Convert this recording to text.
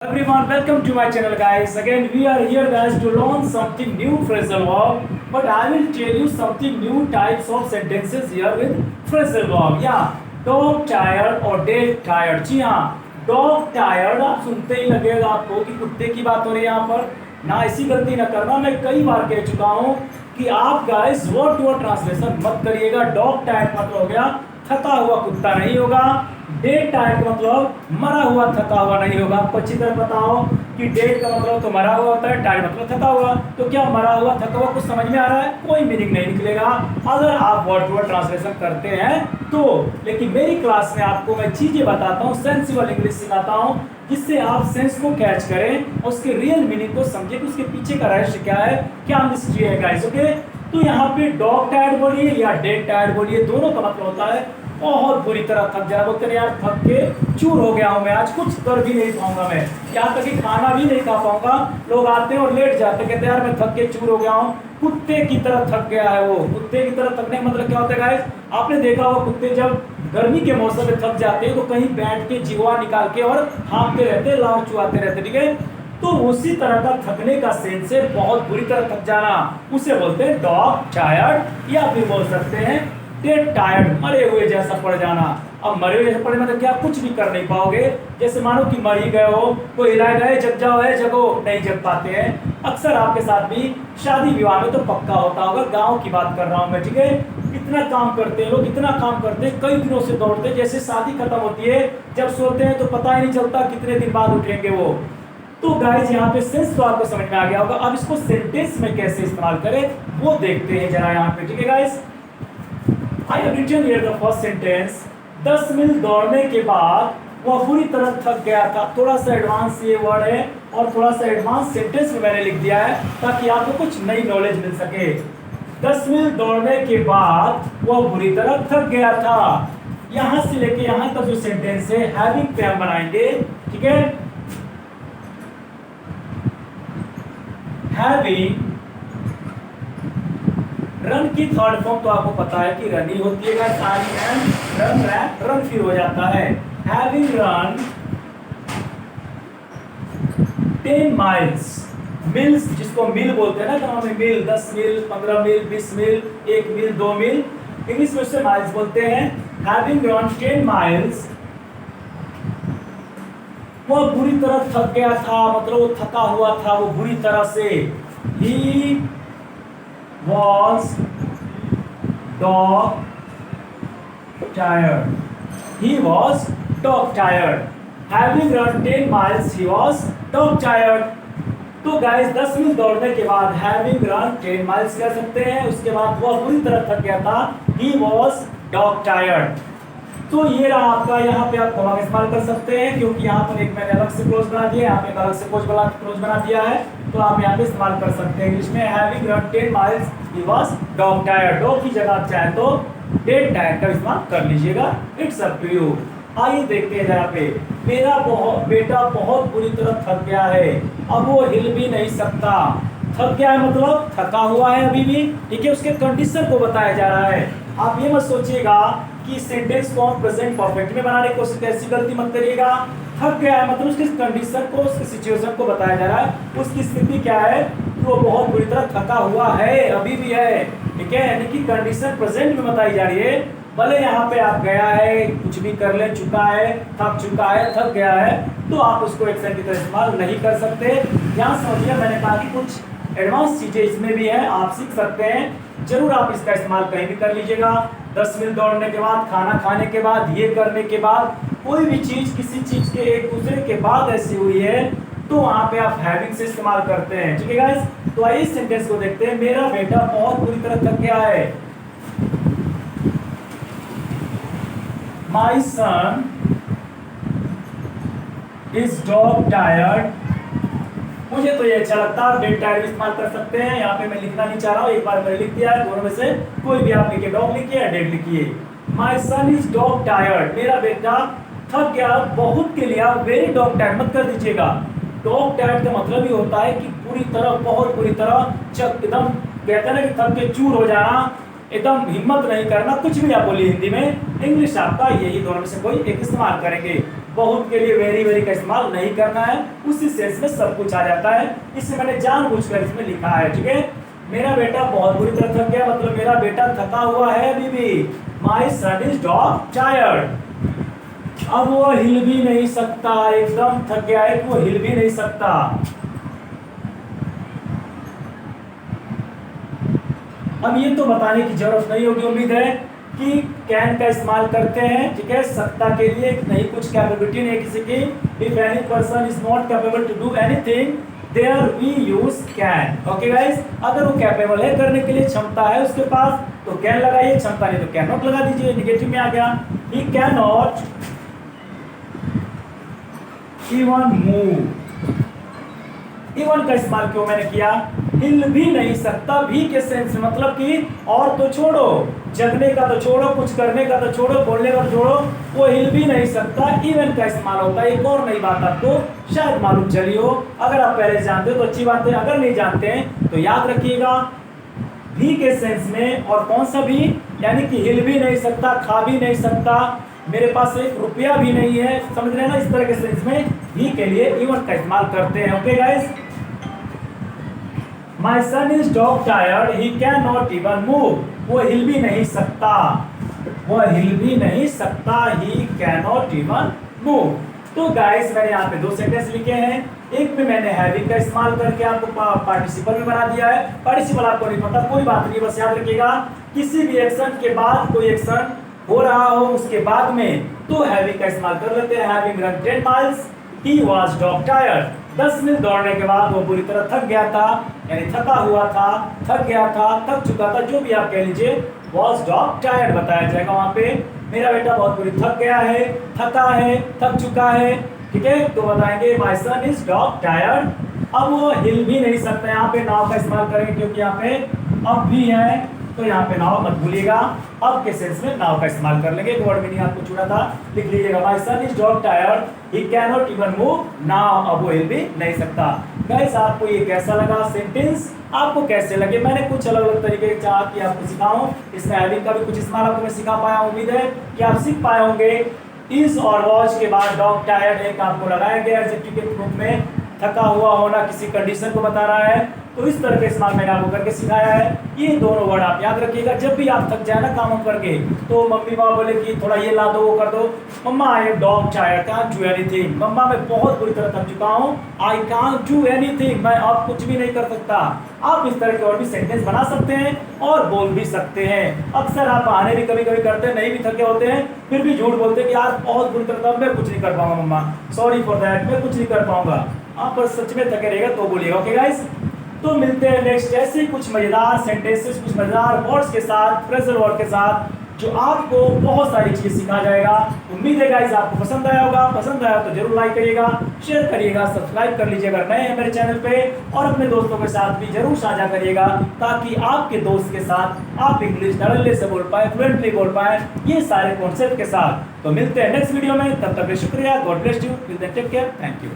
Everyone, welcome to my channel, guys. Again, we are here, guys, to learn something new phrasal verb. But I will tell you something new types of sentences here with phrasal verb. Yeah, dog tired और dead tired. जी हाँ, dog tired आप सुनते ही लगेगा आपको कि कुत्ते की बात हो रही है यहाँ पर। ना ऐसी गलती ना करना, मैं कई बार कह चुका हूँ कि आप guys word to word translation मत करिएगा। डॉग टायर्ड मतलब हो गया थका हुआ कुत्ता नहीं होगा। डेड टायर्ड मतलब मरा हुआ थका हुआ नहीं होगा। आपको अच्छी तरह पता हो कि डेड का मतलब तो मरा हुआ होता है, टायर्ड मतलब थका हुआ। तो क्या मरा हुआ थका हुआ कुछ समझ में आ रहा है? कोई मीनिंग नहीं निकलेगा अगर आप वर्ड टू वर्ड ट्रांसलेशन करते हैं तो। लेकिन मेरी क्लास में आपको मैं चीजें बताता हूँ, सेंसिबल इंग्लिश सिखाता हूँ, जिससे आप सेंस को कैच करें और उसके रियल मीनिंग को समझे कि उसके पीछे का रहस्य क्या है, क्या मिस्ट्री है गाइस। ओके, तो यहाँ पे डॉग टायर्ड बोलिए या डेड टायर्ड बोलिए, दोनों का मतलब होता है बहुत बुरी तरह थक जाना। बोलते हैं यार थक के चूर हो गया हूँ मैं, आज कुछ कर भी नहीं पाऊंगा, मैं यहाँ तक कि खाना भी नहीं खा पाऊंगा। लोग आते हैं और लेट जाते, कहते हैं यार मैं थक के चूर हो गया हूँ। कुत्ते की तरह थक गया है वो। कुत्ते की तरह थकने का मतलब क्या होता है गाइस? आपने देखा होगा कुत्ते जब गर्मी के मौसम में थक जाते हैं तो कहीं बैठ के जीवा निकाल के और हाँफते रहते, लार चुआते रहते, ठीक है। तो उसी तरह का थकने का सेंस है बहुत बुरी तरह थक जाना, उसे बोलते हैं डॉग टायर्ड, या फिर बोल सकते हैं डेड टायर्ड, मरे हुए जैसा पड़ जाना। अब मरे हुए जैसा पड़ने मतलब क्या? कुछ भी कर नहीं पाओगे। जैसे मानो कि मर ही गए हो, कोई हिलाए गए जग जाओ है जगो, नहीं जग पाते हैं। अक्सर आपके साथ भी शादी विवाह में तो पक्का होता होगा, गांव की बात कर रहा हूं मैं, ठीक है। इतना काम करते हैं लोग, इतना काम करते हैं, कई दिनों से दौड़ते हैं। जैसे शादी खत्म होती है, जब सोते हैं तो पता ही नहीं चलता कितने दिन बाद उठेंगे वो। तो गाइस यहाँ पे सेंस तो आपको समझ में आ गया होगा। अब इसको सेंटेंस में कैसे इस्तेमाल करें वो देखते हैं जरा यहाँ पे, ठीक है guys. I have written here the first sentence. 10 mile दौड़ने के बाद वह पूरी तरह थक गया था। थोड़ा सा एडवांस ये वर्ड है और थोड़ा सा एडवांस सेंटेंस में मैंने लिख दिया है ताकि आपको कुछ नई नॉलेज मिल सके। 10 मील दौड़ने के बाद वह बुरी तरह थक गया था। यहां से लेके यहां तक जो सेंटेंस है हैविंग पे हम बनाएंगे, ठीक है। हैविंग, रन की थर्ड फॉर्म तो आपको पता है कि रन ही होती है गाइस। रन रन फिर हो जाता है। हैविंग रन 10 माइल्स, मिल्स जिसको मील बोलते हैं ना गांव में, मील 10 मील, 15 मील, 20 मील, 1 मील, 2 मील, इंग्लिश में से माइल्स बोलते हैं। हैविंग रन 10 माइल्स, वह बुरी तरह थक गया था, मतलब वो थका हुआ था वो बुरी तरह से। ही was dog tired. He was dog tired. Having run 10 miles, he was dog tired. तो गाइस 10 मील दौड़ने के बाद having run 10 miles कह सकते हैं। उसके बाद वह बुरी तरह थक गया था, he was dog tired. तो ये रहा आपका, यहाँ पे आप कॉमा का इस्तेमाल कर सकते हैं क्योंकि यहाँ पर एक मैंने अलग से क्लोज बना दिया है, यहाँ पे अलग से क्लोज बना दिया है, तो आप यहाँ पे इस्तेमाल कर सकते हैं। इंग्लिश में having run 10 miles he was dog tired. Dog की जगह आप चाहे तो डेड टायर्ड का इस्तेमाल कर लीजिएगा, इट्स अप टू यू। आइए देखते हैं यहाँ पे, मेरा बेटा बहुत बुरी तरह थक गया है, अब वो हिल भी नहीं सकता। थक गया है मतलब थका हुआ है अभी भी, ठीक है। उसके कंडीशन को बताया जा रहा है। आप ये मत सोचिएगा कि सेंटेंस को हम प्रेजेंट परफेक्ट में बनाने की कोशिश, ऐसी गलती मत करिएगा। थक गया है मतलब उसकी कंडीशन को, उसकी सिचुएशन को बताया जा रहा है। उसकी स्थिति क्या है कि वो बहुत बुरी तरह थका हुआ है, अभी भी है, ठीक है। यानी कि कंडीशन प्रेजेंट में बताई जा रही है। भले यहाँ पे आप गया है, कुछ भी कर ले चुका है, थक चुका है, थक गया है, तो आप उसको एक्शन की तरह इस्तेमाल नहीं कर सकते। ध्यान समझिए, मैंने कहा कि कुछ एडवांस चीजें इसमें भी है, आप सीख सकते हैं। जरूर आप इसका इस्तेमाल कहीं भी कर लीजिएगा। 10 मील दौड़ने के बाद, खाना खाने के बाद, ये करने के बाद, कोई भी चीज किसी चीज के एक दूसरे के बाद ऐसी हुई है तो वहां पे आप हैविंग से इस्तेमाल करते हैं, ठीक है गाइस। तो आइए इस सेंटेंस को देखते हैं। मेरा बेटा बहुत बुरी तरह थक गया है। माई सन इज डॉग टायर्ड। मुझे तो ये अच्छा लगता है, डेड टायर्ड इस्तेमाल कर सकते हैं। यहाँ पे मैं लिखना नहीं चाह रहा हूँ, एक बार मैंने लिख दिया है, दोनों में से कोई भी आप लिखिए, डॉग लिखिए या डेड लिखिए। माई सन इज डॉग टायर्ड, मेरा बेटा थक गया बहुत के लिए। आप वेरी डॉग टायर्ड मत कर दीजिएगा। डॉग टायर्ड का मतलब ही होता है कि पूरी तरह, बहुत बुरी तरह, एकदम कहते हैं ना कि थक के चूर हो जाना, एकदम हिम्मत नहीं करना, कुछ भी आप बोलिए हिंदी में। इंग्लिश आपका यही दोनों में से कोई एक इस्तेमाल करेंगे। बहुत के लिए वेरी वेरी का इस्तेमाल नहीं करना है, उसी सेंस में सब कुछ आ जाता है। इससे मैंने जानबूझकर इसमें लिखा है, ठीक है। मेरा बेटा बहुत बुरी तरह थक गया, मतलब मेरा बेटा थका हुआ है अभी भी। माई सन इज डॉग टायर्ड। अब वो हिल भी नहीं सकता, एकदम थक गया है, वो हिल भी नहीं सकता। अब ये तो बताने की जरूरत नहीं होगी, उम्मीद है कि कैन का इस्तेमाल करते हैं, ठीक है, सकता के लिए। नहीं कुछ कैपेबिलिटी नहीं है किसी की। If any person is not capable to do anything there we use can. Okay guys, अगर वो कैपेबल है करने के लिए, क्षमता है उसके पास, तो कैन लगाइए, क्षमता नहीं तो कैन नॉट लगा दीजिए, निगेटिव में आ गया। ही can not even move. Even का इस्तेमाल क्यों मैंने किया? हिल भी नहीं सकता, भी के सेंस में, मतलब कि और तो छोड़ो, जगने का तो छोड़ो, कुछ करने का तो छोड़ो, बोलने का तो छोड़ो, वो हिल भी नहीं सकता। इवन का इस्तेमाल होता है। एक और नई बात आपको शायद मालूम चली हो, अगर आप पहले जानते हो तो अच्छी बात है, अगर नहीं जानते हैं तो याद रखिएगा। भी के सेंस में और कौन सा भी, यानी कि हिल भी नहीं सकता, खा भी नहीं सकता, मेरे पास ₹1 भी नहीं है, समझ रहे हैं ना, इस तरह के सेंस में भी के लिए इवन का इस्तेमाल करते हैं। Okay guys, my son is dog tired, he can not even move. वो हिल भी नहीं सकता, वो हिल भी नहीं सकता, ही कैन नॉट इवन मूव। तो गाइस मैंने यहाँ पे 2 सेंटेंस लिखे हैं। एक में मैंने हैविंग का इस्तेमाल करके आपको पार्टिसिपल में बना दिया है। पार्टिसिपल आपको नहीं पता, कोई बात नहीं, बस याद रखिएगा किसी भी एक्शन के बाद कोई एक्शन हो रहा हो उसके बाद में तो हैविंग का इस्तेमाल कर लेते हैं। Having run 10 miles, he was dog tired. 10 mile दौड़ने के बाद वो बुरी तरह थक गया था, यानी थका हुआ था, थक गया था, थक चुका था, जो भी आप कह लीजिए, वाज डॉग टायर्ड बताया जाएगा वहां पे। मेरा बेटा बहुत बुरी थक गया है, थका है, थक चुका है, ठीक है, तो बताएंगे my son is dog tired. अब वो हिल भी नहीं सकता, यहाँ पे नाउ का इस्तेमाल करेंगे क्योंकि यहाँ पे अब भी है, तो यहाँ पे नाउ मत भूलिएगा, अब के सेंस में नाउ का इस्तेमाल कर लेंगे। एक वर्ड मीनिंग आपको चुना था, लिख लीजिएगा, my son is dog tired, he can not even move now. अब वो हिल भी नहीं सकता। गाइस आपको ये कैसा लगा सेंटेंस, आपको कैसे लगे? मैंने कुछ अलग अलग तरीके के चाह कि आपको सिखाऊं, इसमें हैविंग का भी कुछ इस्तेमाल आपको मैं सिखा पाया। उम्मीद है कि आप सीख पाए होंगे। इज और वॉज के बाद डॉग टायर्ड एक आपको लगाया गया एडजेक्टिव के रूप में, थका हुआ होना किसी कंडीशन को बता रहा है, तो इस तरह के इस्तेमाल मैंने आपको करके सिखाया है। ये दोनों वर्ड आप याद रखिएगा। जब भी आप थक जाए ना काम करके, तो मम्मी पापा बोले कि थोड़ा ये ला दो, वो कर दो, मम्मा I am dog tired, can't do anything. मम्मा मैं बहुत बुरी तरह थक चुका हूँ, आई कांट डू एनीथिंग, मैं अब कुछ भी नहीं कर सकता। आप इस तरह के और भी सेंटेंस बना सकते हैं और बोल भी सकते हैं। अक्सर आप बहाने भी कभी कभी करते हैं, नहीं भी थके होते हैं, फिर भी झूठ बोलते हैं कि यार बहुत बुरी तरह था, मैं कुछ नहीं कर पाऊंगा मम्मा, सॉरी फॉर दैट, मैं कुछ नहीं कर पाऊंगा। आप पर सच में थके रहेगा तो बोलिएगा। ओके गाइस, तो मिलते हैं नेक्स्ट ऐसे कुछ मजेदार सेंटेंसेस, कुछ मजेदार वर्ड्स के साथ, फ्रेजल वर्ड के साथ, जो आपको बहुत सारी चीजें सिखा जाएगा। उम्मीद है गाइस आपको पसंद आया होगा। पसंद आया तो जरूर लाइक करिएगा, शेयर करिएगा, सब्सक्राइब कर लीजिएगा अगर नए हैं मेरे चैनल पे, और अपने दोस्तों के साथ भी जरूर साझा करिएगा, ताकि आपके दोस्त के साथ आप इंग्लिश धड़ल्ले से बोल पाए, फ्लुएंटली बोल पाए, ये सारे कॉन्सेप्ट के साथ। तो मिलते हैं नेक्स्ट वीडियो में, तब तक के शुक्रिया, God bless you, take care, thank you.